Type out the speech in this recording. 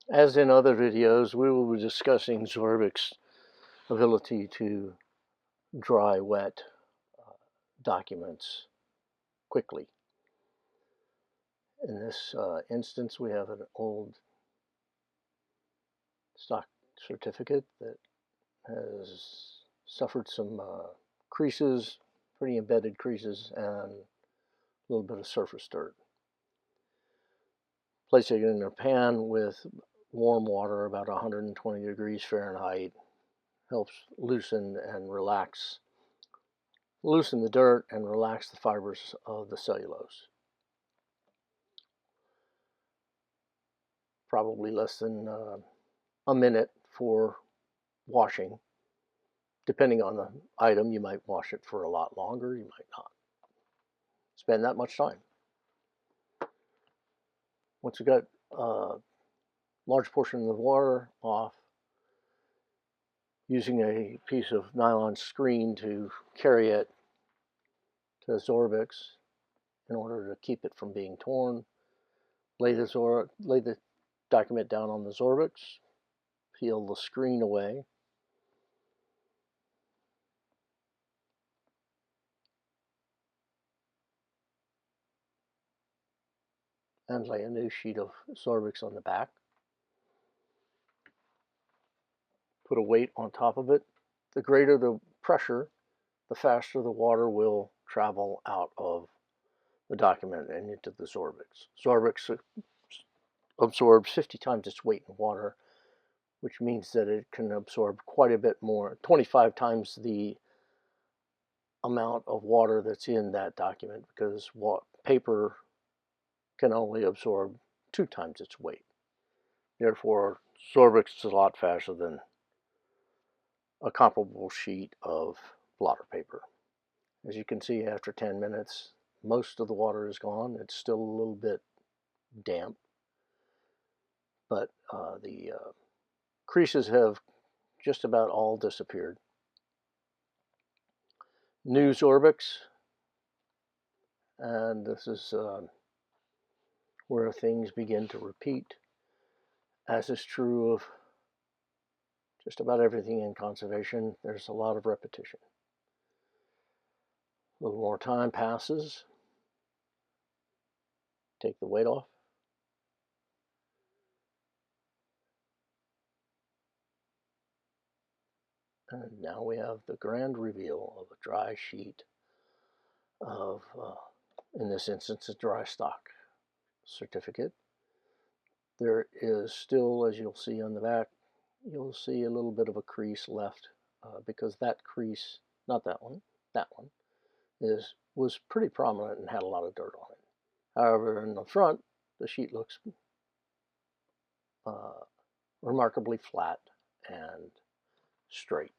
As in other videos, we will be discussing Zorbix' ability to dry wet documents quickly. In this instance, we have an old stock certificate that has suffered some creases, pretty embedded creases, and a little bit of surface dirt. Placing it in a pan with warm water, about 120 degrees Fahrenheit, helps loosen the dirt and relax the fibers of the cellulose. Probably less than a minute for washing. Depending on the item, you might wash it for a lot longer, you might not spend that much time. Once you got a large portion of the water off, using a piece of nylon screen to carry it to Zorbix in order to keep it from being torn, lay the document down on the Zorbix, peel the screen away, and lay a new sheet of Zorbix on the back. Put a weight on top of it. The greater the pressure, the faster the water will travel out of the document and into the Zorbix. Zorbix absorbs 50 times its weight in water, which means that it can absorb quite a bit more, 25 times the amount of water that's in that document, because paper can only absorb 2 times its weight. Therefore, Zorbix is a lot faster than a comparable sheet of blotter paper. As you can see, after 10 minutes, most of the water is gone. It's still a little bit damp, but the creases have just about all disappeared. New Zorbix, and this is where things begin to repeat, as is true of just about everything in conservation. There's a lot of repetition. A little more time passes. Take the weight off. And now we have the grand reveal of a dry sheet of, in this instance, a dry stock certificate. There is still, as you'll see on the back, you'll see a little bit of a crease left because that crease, not that one, that one, was pretty prominent and had a lot of dirt on it. However, in the front, the sheet looks remarkably flat and straight.